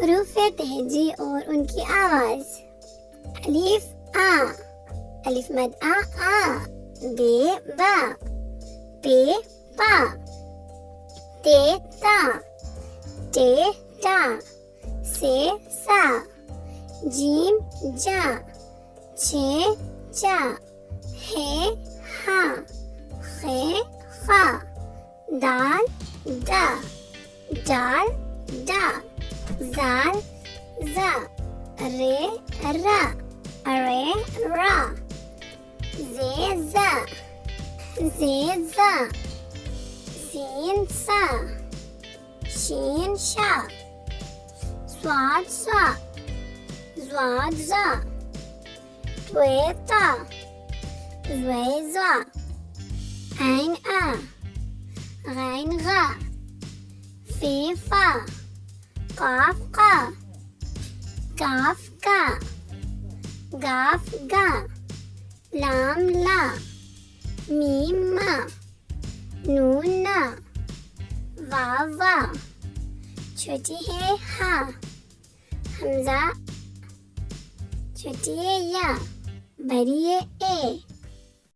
हरूफ तहजी और उनकी आवाज। अलिफ आ, अलिफ मद आ, बे बा, पे पा, ते ता, टे टा, से सा, जीम जा, छे चा, हे हा, खे खा, दाल दा, डाल डा, जाल जा, रे रा, अरे रा, जे जा, सीन सा, शीन शा, स्वाद सा, ज़्वाद ज़ा, त्वेता, ज़्वेज़ा, ऐन आ, गैन गा, फीफा, काफ का, काफ का, गाफ गा, लाम ला, मीम मा, नून ना, वाव वा, छोटी है हा, हमजा, छोटी है या, बड़ी है ए।